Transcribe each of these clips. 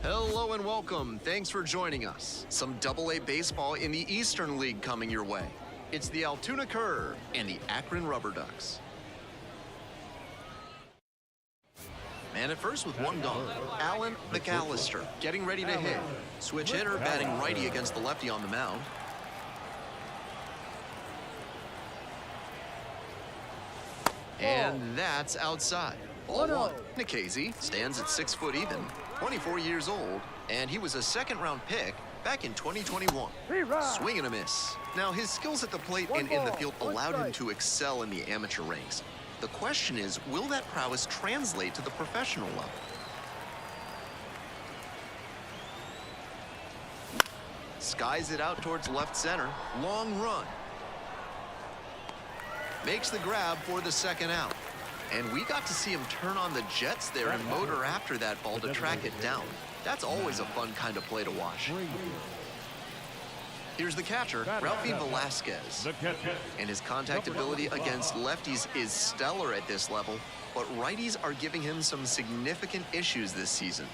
Hello and welcome. Thanks for joining us. Some AA baseball in the Eastern League coming your way. It's the Altoona Curve and the Akron RubberDucks. Man at first with one gone. Alan McAllister getting ready to hit. Switch hitter batting righty against the lefty on the mound. And that's outside. Ball one. Nikhazy stands at 6 foot even, 24 years old, and he was a second-round pick back in 2021. Swing and a miss. Now, his skills at the plate and in the field allowed him to excel in the amateur ranks. The question is, will that prowess translate to the professional level? Skies it out towards left center. Long run. Makes the grab for the second out. And we got to see him turn on the jets there and motor after that ball to track it down. That's always a fun kind of play to watch. Here's the catcher, Ralphie Velasquez. And his contact ability against lefties is stellar at this level, but righties are giving him some significant issues this season.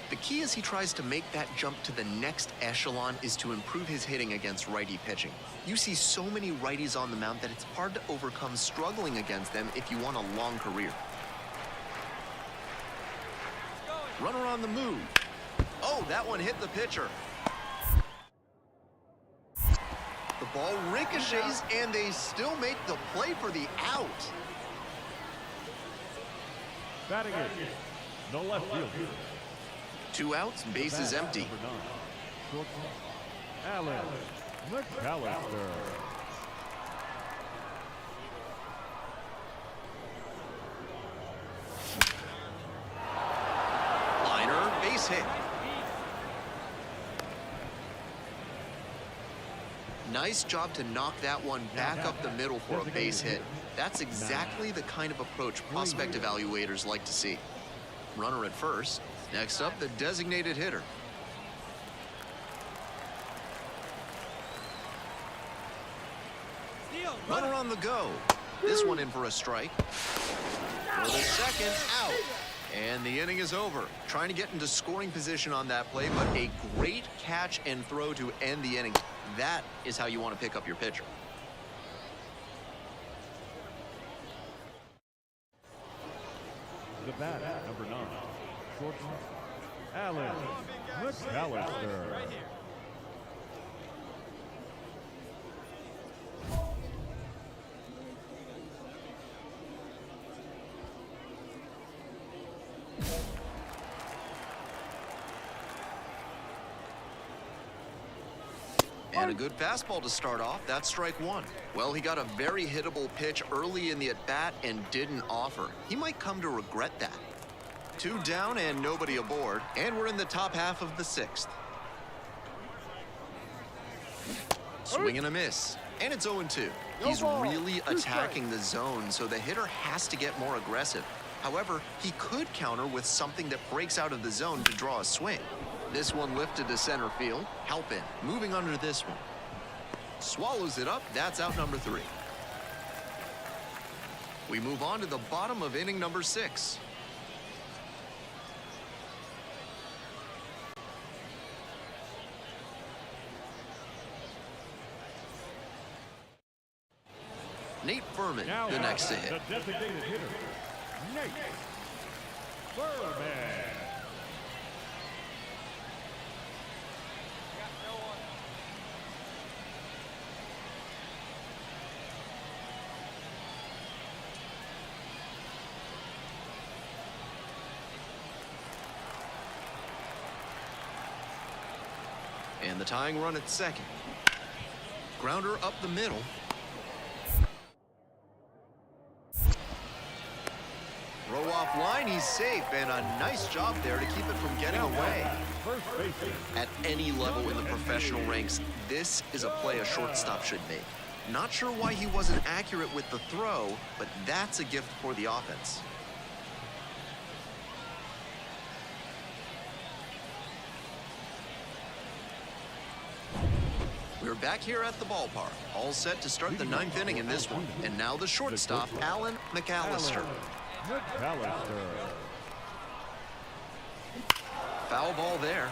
The key as he tries to make that jump to the next echelon is to improve his hitting against righty pitching. You see so many righties on the mound that it's hard to overcome struggling against them if you want a long career. Runner on the move. Oh, that one hit the pitcher. The ball ricochets, and they still make the play for the out. Batting it, the left field. 2 outs, bases empty. Alan McAllister. Liner, base hit. Nice job to knock that one back up the middle for a base hit. That's exactly the kind of approach prospect evaluators like to see. Runner at first. Next up, the designated hitter. Runner on the go. This one in for a strike. For the second, out. And the inning is over. Trying to get into scoring position on that play, but a great catch and throw to end the inning. That is how you want to pick up your pitcher. The bat, number 9. Shortstop, Alan McAllister. Right here. And a good fastball to start off. That's strike one. Well, he got a very hittable pitch early in the at-bat and didn't offer. He might come to regret that. 2 down and nobody aboard, and we're in the top half of the 6th. Swing and a miss, and it's 0-2. He's really attacking the zone, so the hitter has to get more aggressive. However, he could counter with something that breaks out of the zone to draw a swing. This one lifted to center field. Help in. Moving under this one. Swallows it up. That's out number 3. We move on to the bottom of inning number 6. Nate Furman, the next to hit. The designated hitter, Nate Furman. And the tying run at second. Grounder up the middle. Throw off line, he's safe, and a nice job there to keep it from getting away. At any level in the professional ranks, this is a play a shortstop should make. Not sure why he wasn't accurate with the throw, but that's a gift for the offense. We're back here at the ballpark, all set to start the 9th inning in this one. And now the shortstop, Alan McAllister. foul ball there.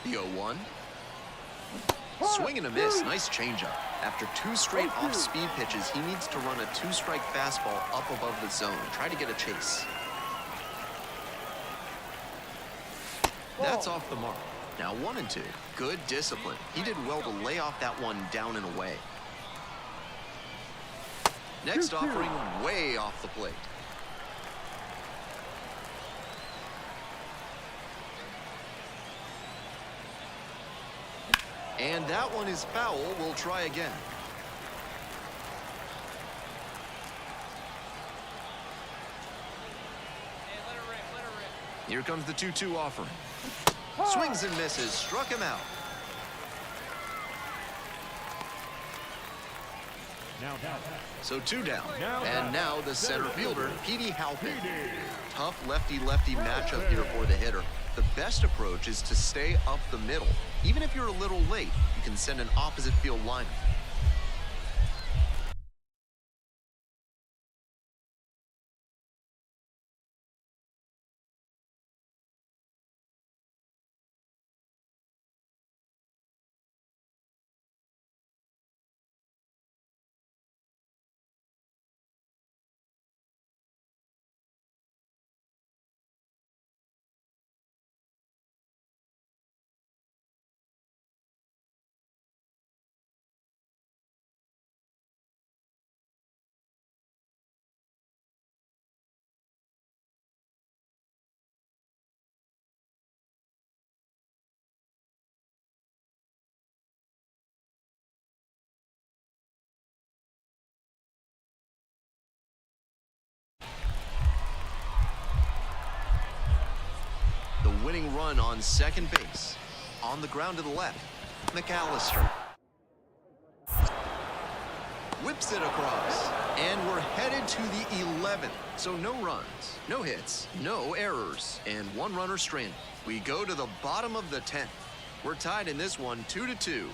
The 0-1. Swing and a miss. Nice changeup. After 2 straight off-speed pitches, he needs to run a 2-strike fastball up above the zone. Try to get a chase. That's off the mark. Now 1-2. Good discipline. He did well to lay off that one down and away. Next offering, way off the plate. And that one is foul. We'll try again. Here comes the 2-2 offering. Swings and misses. Struck him out. So 2 down. And now the center fielder, Petey Halpin. Tough lefty-lefty matchup here for the hitter. The best approach is to stay up the middle. Even if you're a little late, you can send an opposite field liner. The winning run on second base. On the ground to the left, McAllister. Whips it across. And we're headed to the 11th. So no runs, no hits, no errors, and 1 runner stranded. We go to the bottom of the 10th. We're tied in this one 2-2.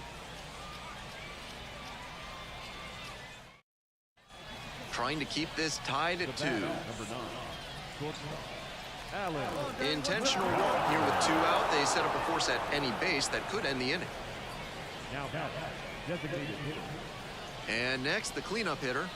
Trying to keep this tied at 2. Intentional walk here with 2 out. They set up a force at any base that could end the inning. And next, the cleanup hitter.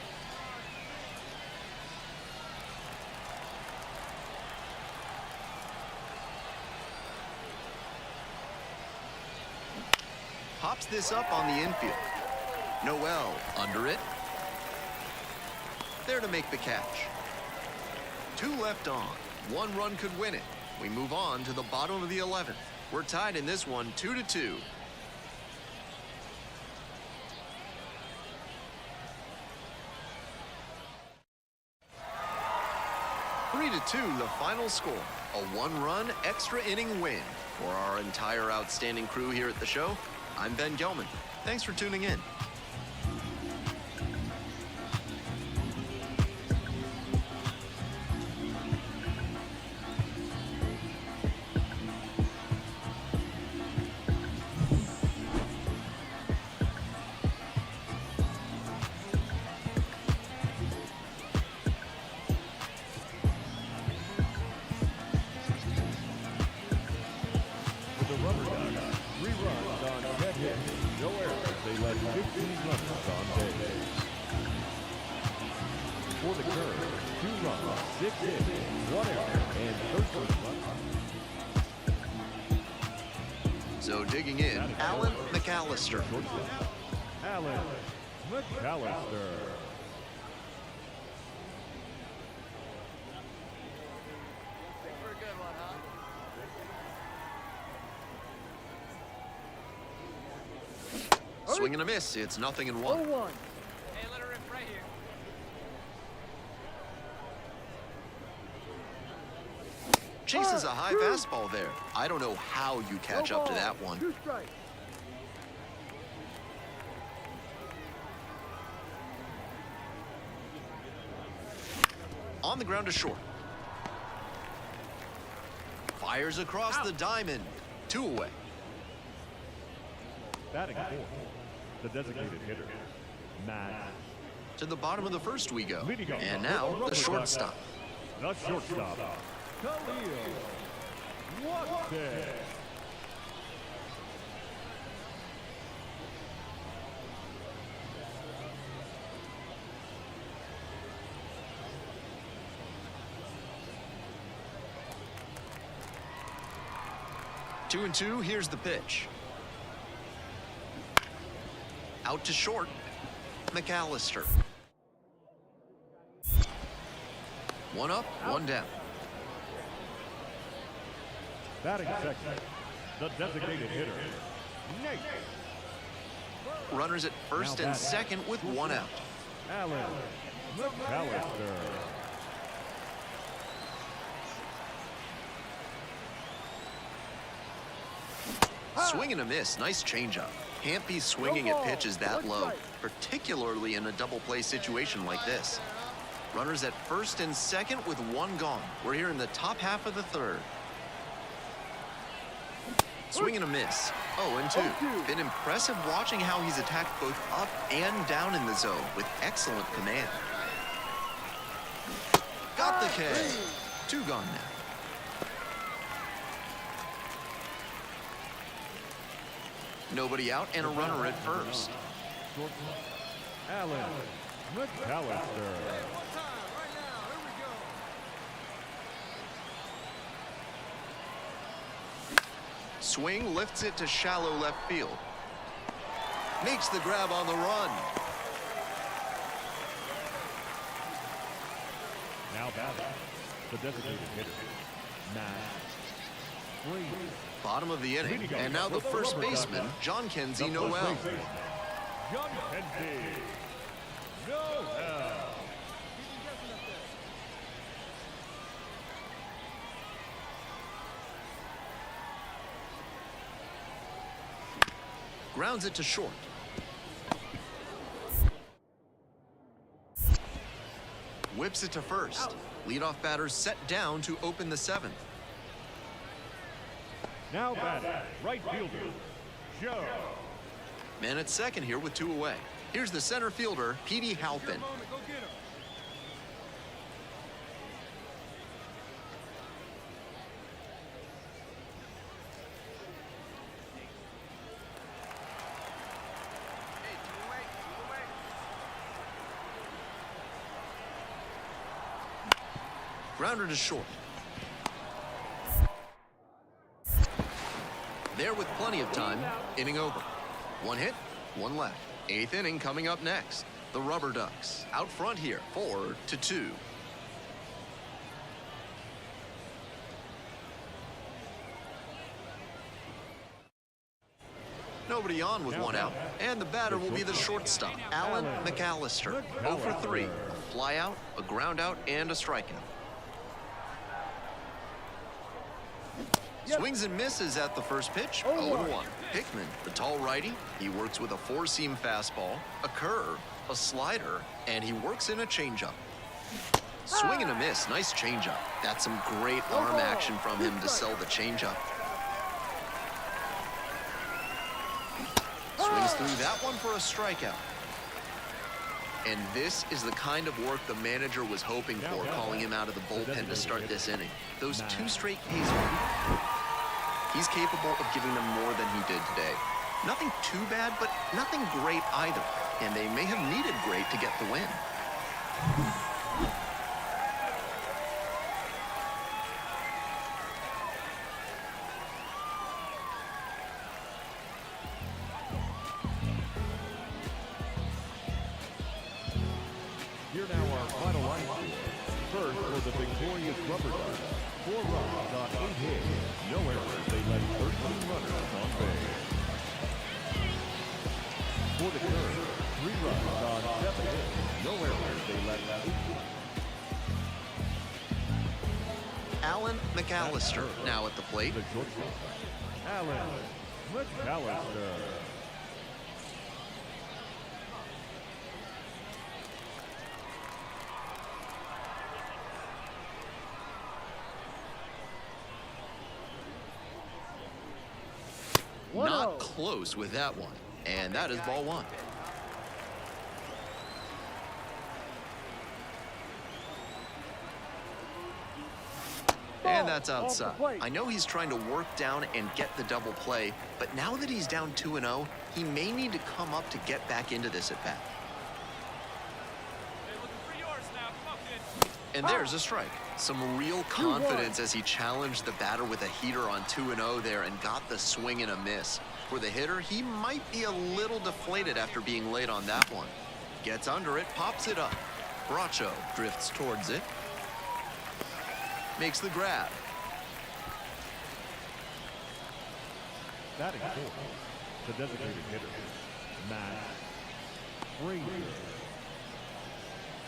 Pops this up on the infield. Noel under it. There to make the catch. 2 left on. 1 run could win it. We move on to the bottom of the 11th. We're tied in this one 2-2. 3-2, the final score. A 1-run extra inning win. For our entire outstanding crew here at the show, I'm Ben Gelman. Thanks for tuning in. The RubberDucks, 3 runs on 10 hits, no errors. They led 15 runners on base. For the Curve, 2 runs, 6 hits, 1 error, and 13 runs. So digging in, Alan McAllister. Alan McAllister. Swing and a miss. It's 0-1. Hey, let her rip right here. Chases a high fastball there. I don't know how you catch up to that one. 2 strikes. On the ground to short. Fires across the diamond. 2 away. Batting 4th, the designated hitter, Matt To the bottom of the first we go. Leading off And the now the RubberDucks. shortstop. The shortstop, Khalil Watson. 2-2, here's the pitch. Out to short, McAllister. One up, one down. Batting second, the designated hitter, Nate. Runners at first and second with one out. Alan McAllister. Swing and a miss, nice changeup. Can't be swinging at pitches that low, particularly in a double play situation like this. Runners at first and second with one gone. We're here in the top half of the third. Swing and a miss. 0-2. Been impressive watching how he's attacked both up and down in the zone with excellent command. Got the K. Two gone now. Nobody out and a runner at first. Alan McAllister. Swing lifts it to shallow left field. Makes the grab on the run. Now batting, the designated hitter, Matt Free. Bottom of the inning, and now the first baseman, John Kenzie Noel. John Kenzie Noel. Grounds it to short. Whips it to first. Leadoff batter set down to open the seventh. Now batting, right fielder, Joe. Man at second here with two away. Here's the center fielder, Petey Halpin. Grounder to short. There with plenty of time, inning over. One hit, one left. Eighth inning coming up next. The RubberDucks out front here, 4-2. Nobody on with one out, and the batter will be the shortstop, Alan McAllister. 0 for 3. A fly out, a ground out, and a strikeout. Swings and misses at the first pitch, 0-1. Hickman, the tall righty, he works with a four-seam fastball, a curve, a slider, and he works in a changeup. Swing and a miss, nice changeup. That's some great arm action from him to sell the changeup. Swings through that one for a strikeout. And this is the kind of work the manager was hoping for, calling him out of the bullpen to start this inning. Those two straight Ks. He's capable of giving them more than he did today. Nothing too bad, but nothing great either. And they may have needed great to get the win. Here now our final line score. First for the victorious RubberDucks. 4 runs on 8 hits. No errors. They led 13 runners on base. For the third, 3 runs on 7 hits. No errors. They led 8. Alan McAllister now at the plate. The shortstop, Alan McAllister. Not close with that one. And that is ball one. And that's outside. I know he's trying to work down and get the double play, but now that he's down 2-0, he may need to come up to get back into this at bat. And there's a strike. Some real confidence as he challenged the batter with a heater on 2-0 there and got the swing and a miss. For the hitter, he might be a little deflated after being late on that one. Gets under it, pops it up. Bracho drifts towards it. Makes the grab. Batting fourth, the designated hitter, Matt Frazier.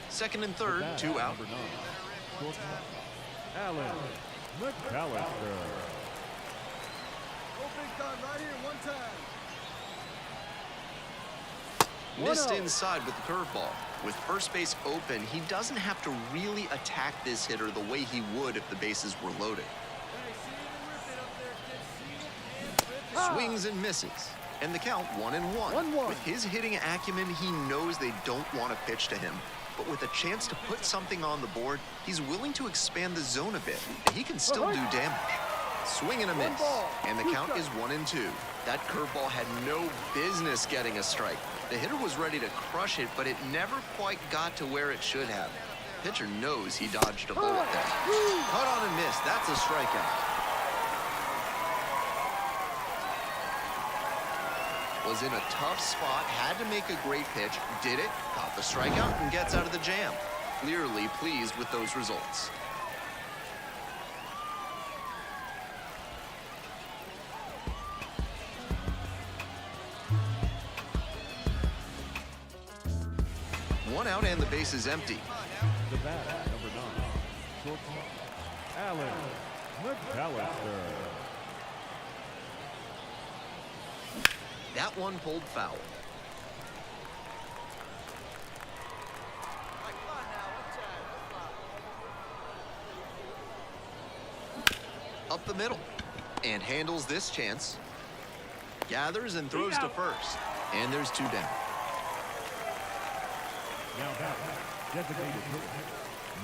Second and third, 2 out. Number 9, shortstop, Alan McAllister. Open gun right here, one time. Missed inside with the curveball. With first base open, he doesn't have to really attack this hitter the way he would if the bases were loaded. Swings and misses. And the count 1-1. With his hitting acumen, he knows they don't want to pitch to him. But with a chance to put something on the board, he's willing to expand the zone a bit, and he can still do damage. Swing and a miss, and the count is 1-2. That curveball had no business getting a strike. The hitter was ready to crush it, but it never quite got to where it should have. Pitcher knows he dodged a bullet there. Cut on and miss, that's a strikeout. Was in a tough spot, had to make a great pitch, did it, caught the strikeout, and gets out of the jam. Clearly pleased with those results. One out and the base is empty. The batter, number 9, shortstop, Alan McAllister. That one pulled foul. Up the middle. And handles this chance. Gathers and throws to first. And there's 2 down. Now batter, designated hitter,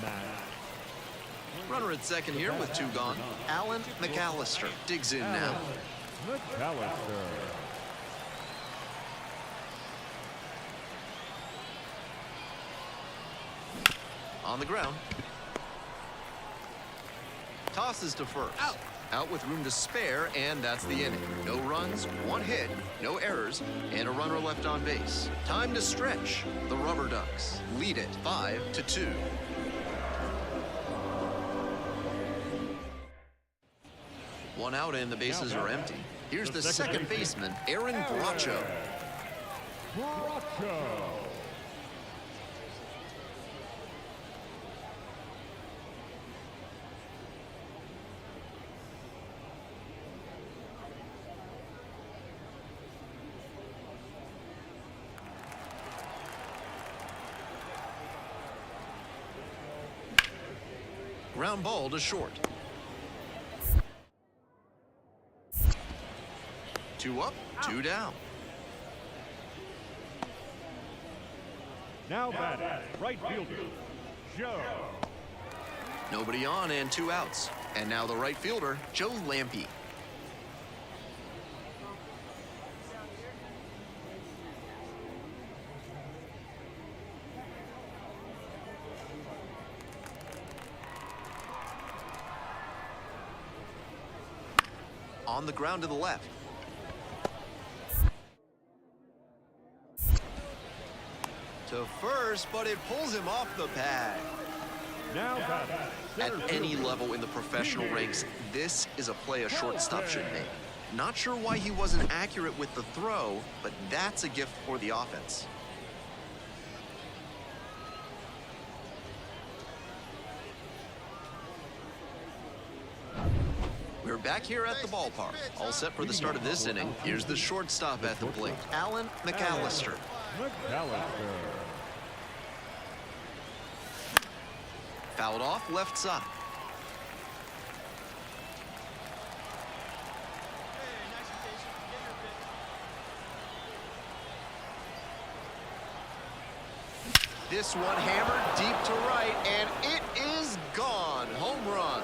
Matt. Runner at second here with 2 gone. Alan McAllister digs in now. McAllister. On the ground. Tosses to first. Out with room to spare, and that's the inning. No runs, 1 hit, no errors, and a runner left on base. Time to stretch. The RubberDucks lead it 5-2. One out and the bases are empty. Here's the second baseman, Aaron Bracho. Bracho. Ground ball to short. 2 up, 2 down. Now batting, right fielder, Joe. Nobody on and 2 outs. And now the right fielder, Joe Lampe. On the ground to the left. To first, but it pulls him off the pad. Now batting, At center any fielder, level in the professional ranks, this is a play a shortstop should make. Not sure why he wasn't accurate with the throw, but that's a gift for the offense. We're back here at the ballpark. All set for the start of this inning. Here's the shortstop at the plate, Alan McAllister. McAllister. Fouled off left side. This one hammered deep to right, and it is gone. Home run.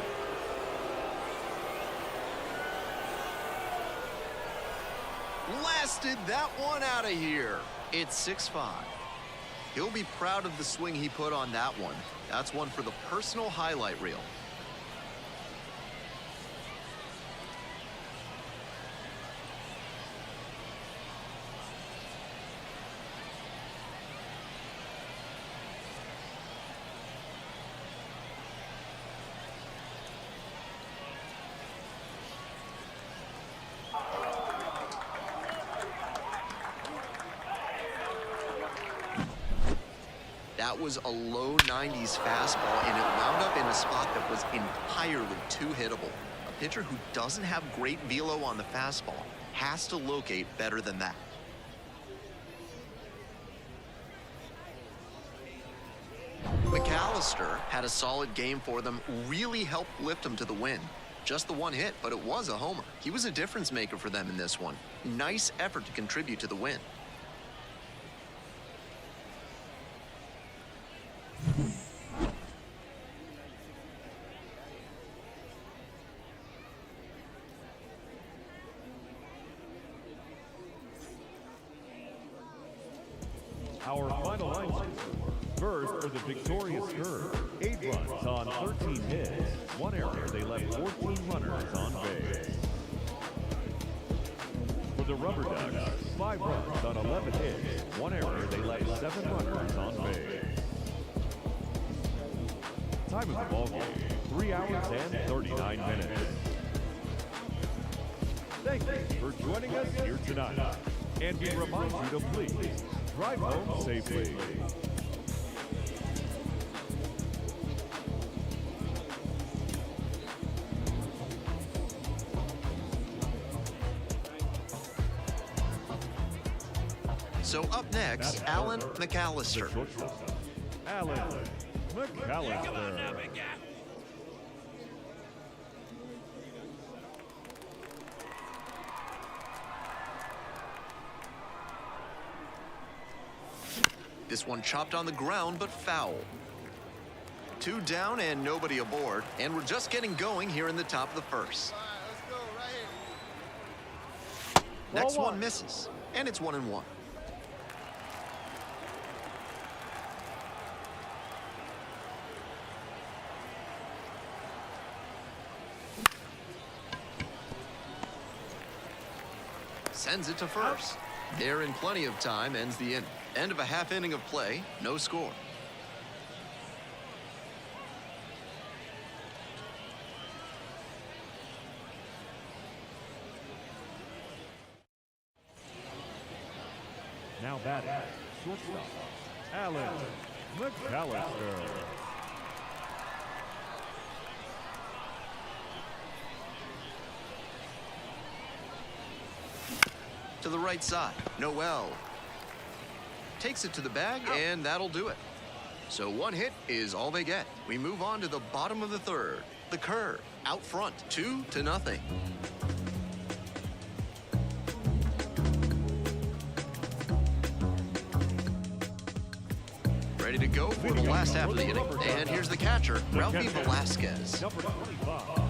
Blasted that one out of here. It's 6-5. He'll be proud of the swing he put on that one. That's one for the personal highlight reel. That was a low 90s fastball, and it wound up in a spot that was entirely too hittable. A pitcher who doesn't have great velo on the fastball has to locate better than that. McAllister had a solid game for them, really helped lift them to the win. Just the one hit, but it was a homer. He was a difference maker for them in this one. Nice effort to contribute to the win. Our final line score. First for the victorious Curve, 8 runs on 13 hits. 1 error, they left 14 runners on base. For the RubberDucks, 5 runs on 11 hits. 1 error, they left 7 runners on base. Time of the ball game, 3 hours and 39 minutes. Thank you for joining us here tonight. And we remind you to please drive home safely. So up next, Alan McAllister. Alan McAllister. This one chopped on the ground, but foul. 2 down and nobody aboard, and we're just getting going here in the top of the first. All right, let's go right here. Next one misses, and it's 1-1. Sends it to first. They're in plenty of time, ends the inning. End of a half inning of play, no score. Now batting, shortstop, Alan McAllister. To the right side, Noel. Takes it to the bag, and that'll do it. So 1 hit is all they get. We move on to the bottom of the third. The Curve, out front, 2-0. Ready to go for the last half of the inning. And here's the catcher, Ralphie Velasquez. Number 25.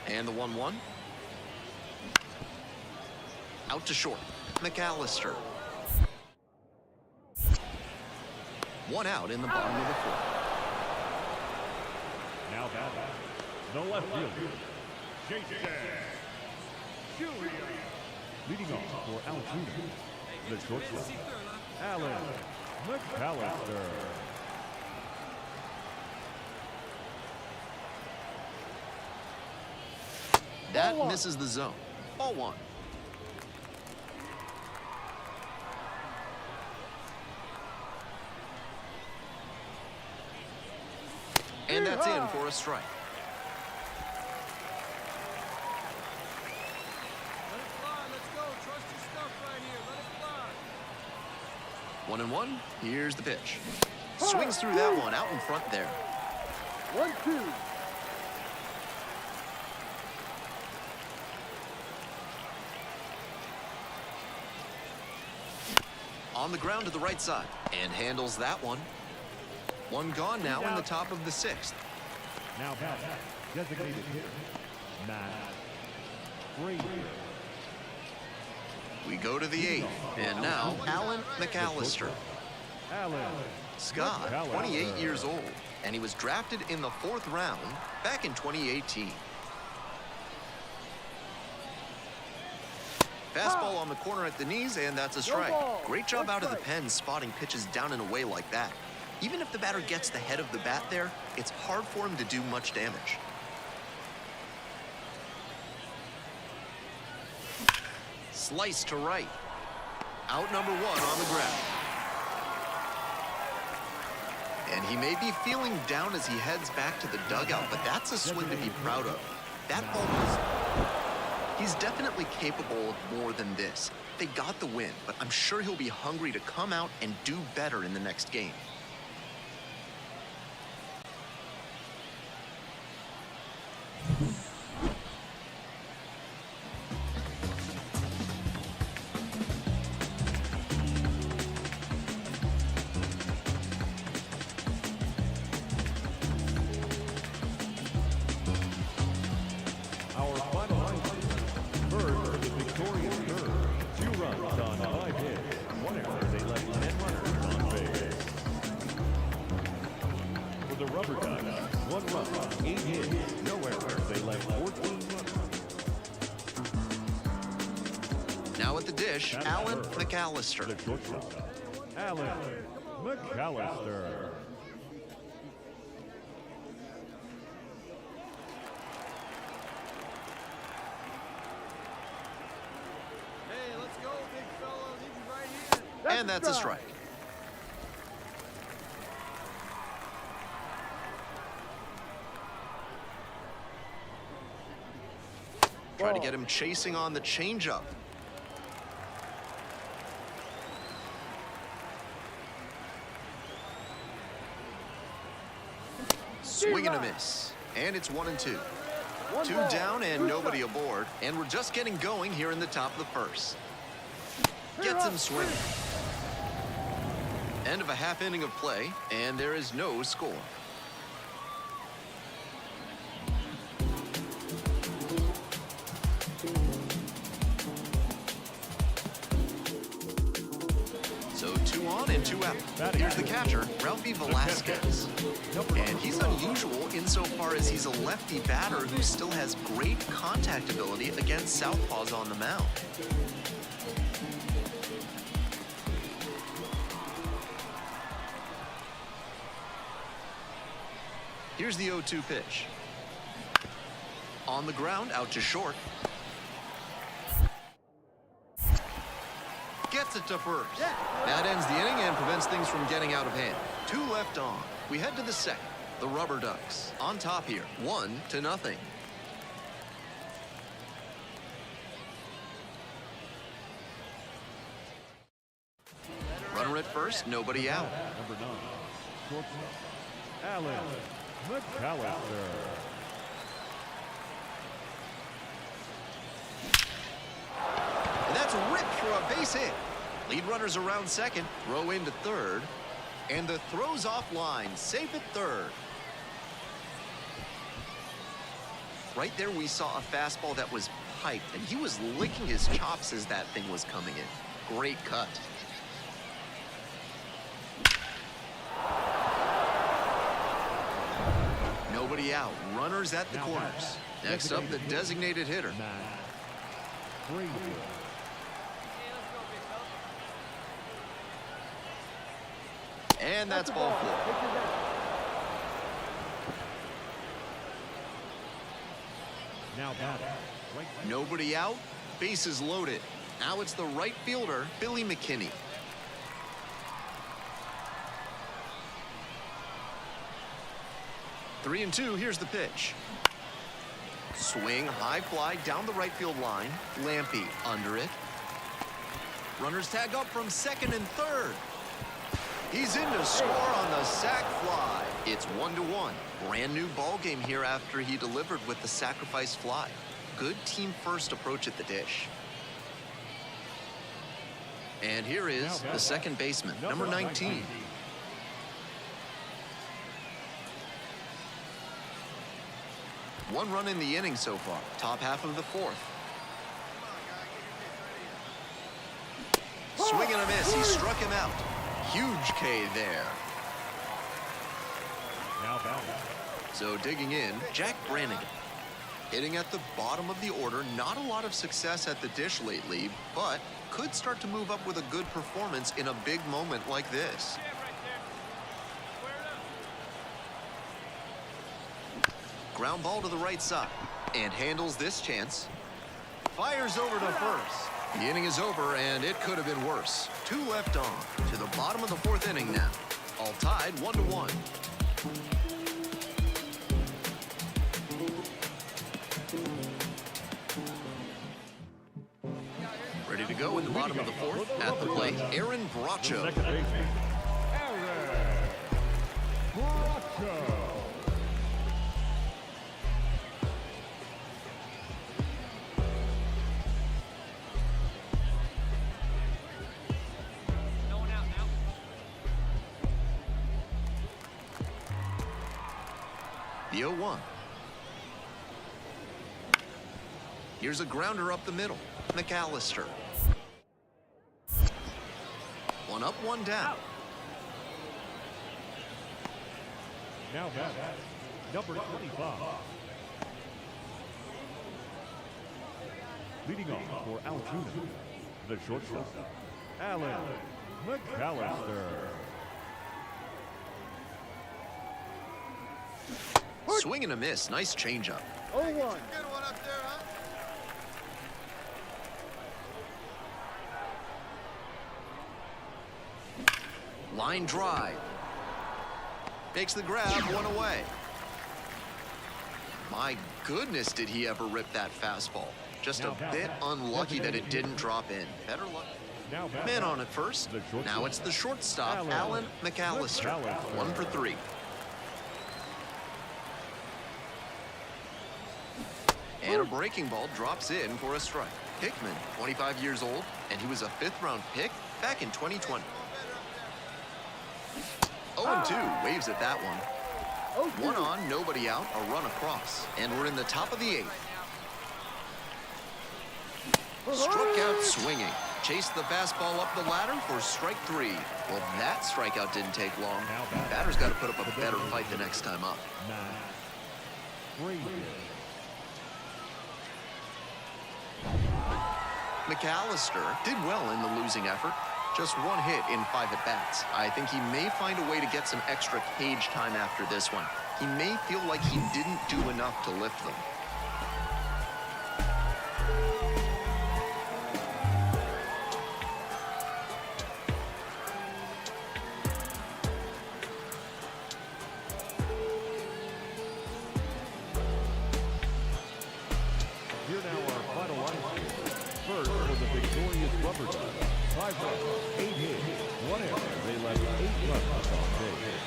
And the 1-1. Out to short. McAllister. 1 out in the bottom of the 4th. Now batting, the left fielder, Jason. Leading off for Altoona, the shortstop, Alan McAllister. That misses the zone. Ball 1. And that's in for a strike. Let it fly. Let's go. Trust your stuff right here. Let it fly. 1-1. Here's the pitch. Swings through that one out in front there. 1-2. On the ground to the right side and handles that one. One gone now in the top of the 6th. Now back, designated hitter, Matt Frazier. We go to the 8th, and now Alan McAllister. Allen. Scott, 28 years old, and he was drafted in the 4th round back in 2018. Fastball on the corner at the knees, and that's a strike. Great job out of the pen spotting pitches down and away like that. Even if the batter gets the head of the bat there, it's hard for him to do much damage. Slice to right. Out number 1 on the ground. And he may be feeling down as he heads back to the dugout, but that's a swing to be proud of. That ball was... He's definitely capable of more than this. They got the win, but I'm sure he'll be hungry to come out and do better in the next game. Our final line. First for the victorious third. 2 runs on 5 hits. 1 error. They left 10 runners on base. For the RubberDucks, 1 run, 8 hits, no errors. They left 14 runners. Now at the dish, Alan McAllister. The shortstop, Alan McAllister. Hey, let's go, big fella. Leave you right here. And that's a strike. Try to get him chasing on the changeup. Swing and a miss. And it's 1-2. 2 down and nobody aboard. And we're just getting going here in the top of the 1st. Gets him swinging. End of a half inning of play, and there is no score. So 2 on and 2 out. Here's the catcher, Ralphie Velasquez. And he's unusual insofar as he's a lefty batter who still has great contact ability against southpaws on the mound. Here's the 0-2 pitch. On the ground, out to short. Gets it to first. That ends the inning and prevents things from getting out of hand. 2 left on. We head to the 2nd. The RubberDucks on top here, 1-0. Runner at first, nobody out. Number 9, shortstop, Alan McAllister. And that's ripped for a base hit. Lead runners around 2nd, throw into 3rd, and the throw's offline, safe at 3rd. Right there we saw a fastball that was piped, and he was licking his chops as that thing was coming in. Great cut. Nobody out, runners at the corners. Next up, the designated hitter. Matt Frazier. And that's ball 4. Now batting, right. Nobody out, bases loaded. Now it's the right fielder, Billy McKinney. Three and two, here's the pitch. Swing, high fly down the right field line. Lampy under it. Runners tag up from 2nd and 3rd. He's in to score on the sac fly. It's 1-1. Brand new ball game here after he delivered with the sacrifice fly. Good team first approach at the dish. And here is the second baseman, number 19. One run in the inning so far, top half of the fourth. Swing and a miss, he struck him out. Huge K there. Now back. So digging in, Jack Brannigan. Hitting at the bottom of the order, not a lot of success at the dish lately, but could start to move up with a good performance in a big moment like this. Ground ball to the right side and handles this chance. Fires over to first. The inning is over and it could have been worse. 2 left on to the bottom of the fourth inning now. All tied 1-1. Ready to go in the bottom of the fourth. At the plate, Aaron Bracho. Second baseman, Aaron Bracho. The 0-1. Here's a grounder up the middle. McAllister. 1 up, 1 down. Now back, number 25. Leading off for Altoona, the shortstop, Alan McAllister. Swing and a miss. Nice changeup. 0-1. Good one up there, huh? Line drive. Makes the grab, 1 away. My goodness, did he ever rip that fastball. Just a bit unlucky that it didn't drop in. Better luck. Man on at first. Now it's the shortstop, Alan McAllister. 1 for 3. And a breaking ball drops in for a strike. Hickman, 25 years old, and he was a 5th-round pick back in 2020. 0-2, waves at that one. 1 on, nobody out, a run across. And we're in the top of the 8th. Struck out swinging. Chased the fastball up the ladder for strike 3. Well, that strikeout didn't take long. Batter's got to put up a better fight the next time up. McAllister did well in the losing effort. Just 1 hit in 5 at-bats. I think he may find a way to get some extra cage time after this one. He may feel like he didn't do enough to lift them. Here now our final line. First for the victorious RubberDucks. 5 runs, 8 hits, 1 error. They left 8 runs on base.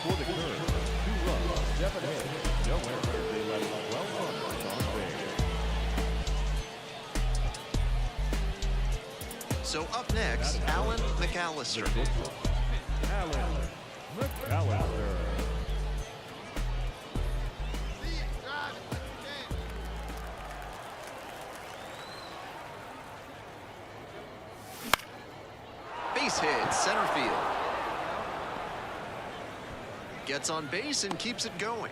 For the Curve, 2 runs, 7 hits, no error. They left 12 runners on base. So up next, Alan McAllister. Alan McAllister. Base hit, center field. Gets on base and keeps it going.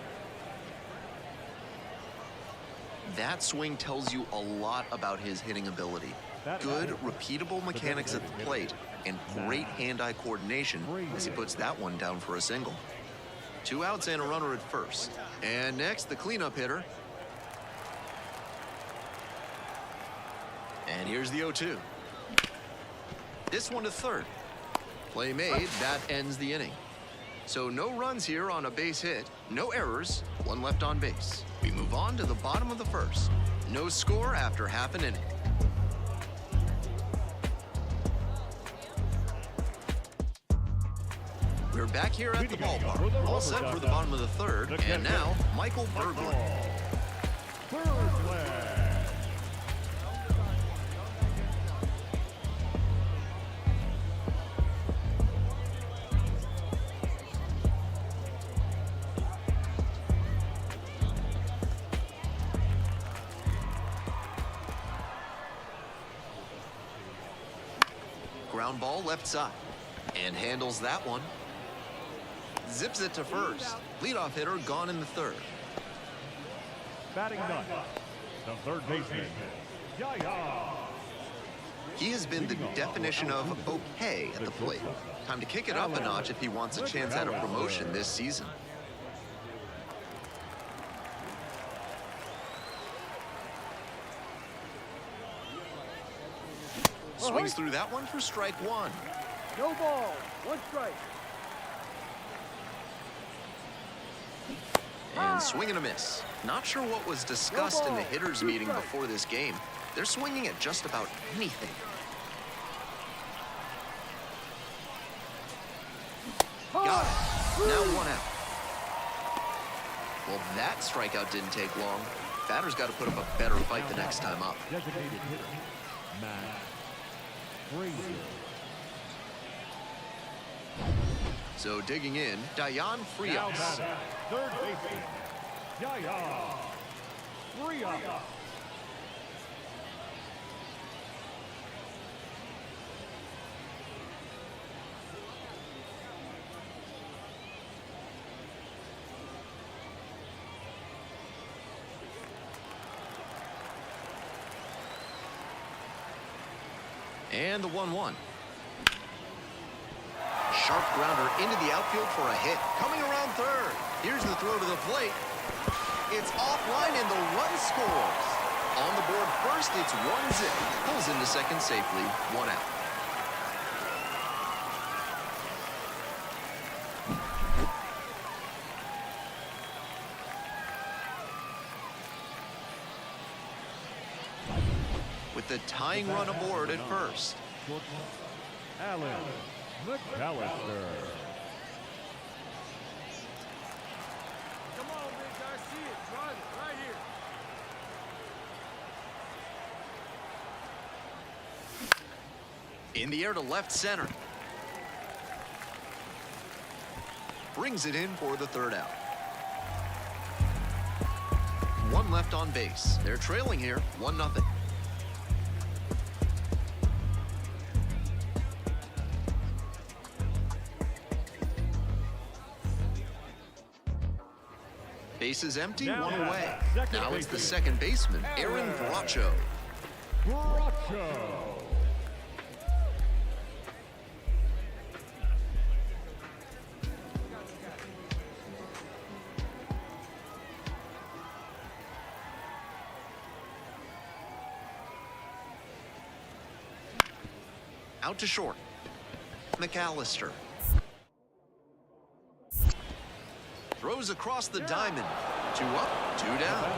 That swing tells you a lot about his hitting ability. Good, repeatable mechanics at the plate and great hand-eye coordination as he puts that one down for a single. 2 outs and a runner at first. And next, the cleanup hitter. And here's the 0-2. This one to third. Play made, that ends the inning. So no runs here on a base hit, no errors, 1 left on base. We move on to the bottom of the first. No score after half an inning. We're back here at the ballpark, all set for the bottom of the third, and now Michael Berglund. Ground ball left side. And handles that one. Zips it to first. Leadoff hitter gone in the third. Batting ninth, the third baseman, Yaya. He has been the definition of okay at the plate. Time to kick it up a notch if he wants a chance at a promotion this season. Swings through that one for strike one. No ball. One strike. And swing and a miss. Not sure what was discussed in the hitters meeting before this game. They're swinging at just about anything. Got it. Now one out. Well, that strikeout didn't take long. Batter's got to put up a better fight the next time up. Designated hitter, Matt Frazier. So digging in, Dayan Now Frias. batting, third baseman, Yaya. Frias. And the 1-1. Sharp grounder into the outfield for a hit. Coming around third. Here's the throw to the plate. It's offline and the run scores. On the board first, it's 1-zip. Pulls into second safely, 1 out. With the tying run aboard at first. Alan McAllister. Come on, big guy. See it. Drive it. Right here. In the air to left center. Brings it in for the third out. One left on base. They're trailing here, 1-0. Base is empty, Now one away. second Now it's the baseman, second baseman, Aaron Bracho. Bracho. Out to short. McAllister. Throws across the diamond. 2 up, 2 down.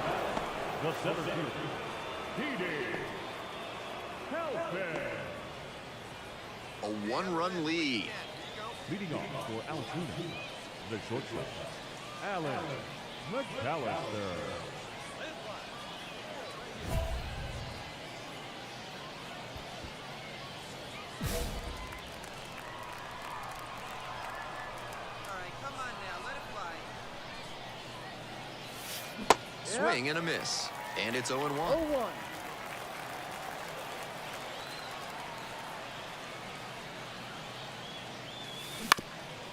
The center fielder, Didi Helfin. A 1-run lead. Leading off for Altoona, the shortstop, Alan McAllister. All right, come on now. Let it fly. Swing and a miss. And it's 0-1. 0-1.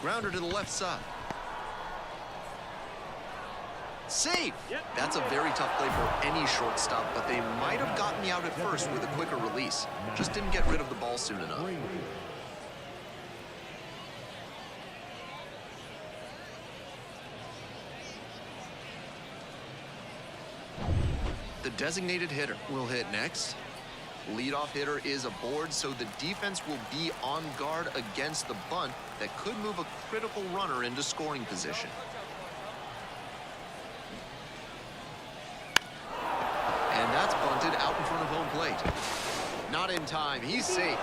Grounder to the left side. Safe! That's a very tough play for any shortstop, but they might have gotten the out at first with a quicker release. Just didn't get rid of the ball soon enough. The designated hitter will hit next. Leadoff hitter is aboard, so the defense will be on guard against the bunt that could move a critical runner into scoring position. And that's bunted out in front of home plate. Not in time. He's safe.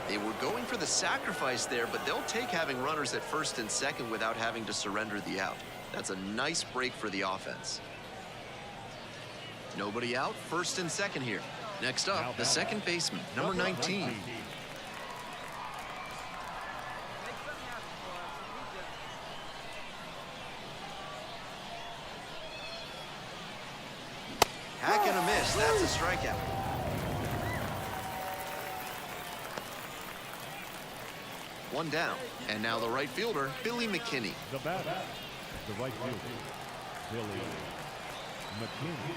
They were going for the sacrifice there, but they'll take having runners at first and second without having to surrender the out. That's a nice break for the offense. Nobody out, first and second here. Next up, the second baseman, number 19. Make something happen for us. Hack and a miss, that's a strikeout. One down. And now the right fielder, Billy McKinney. The batter, the right fielder, Billy McKinney.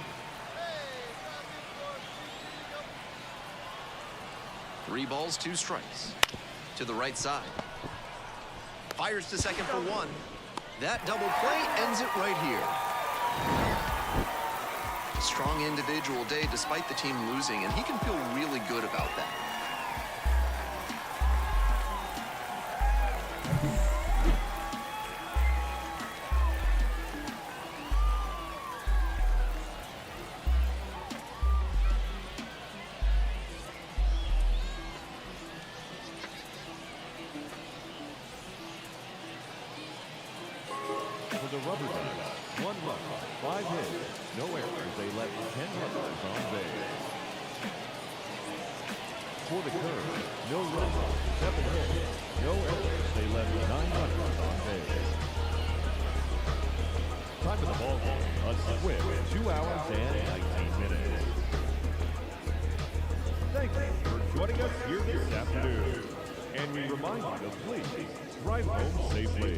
3 balls, 2 strikes. To the right side. Fires to second for 1. That double play ends it right here. Strong individual day despite the team losing, and he can feel really good about that. For the RubberDucks, 1 run, 5 hits, no errors. They let 10 runners on base. For the Curve, no runs, 7 hits, no errors. They let 9 runners on base. Time of the ball game, a swift 2 hours and 19 minutes. Thank you for joining us here this afternoon. And we remind you to please drive home safely.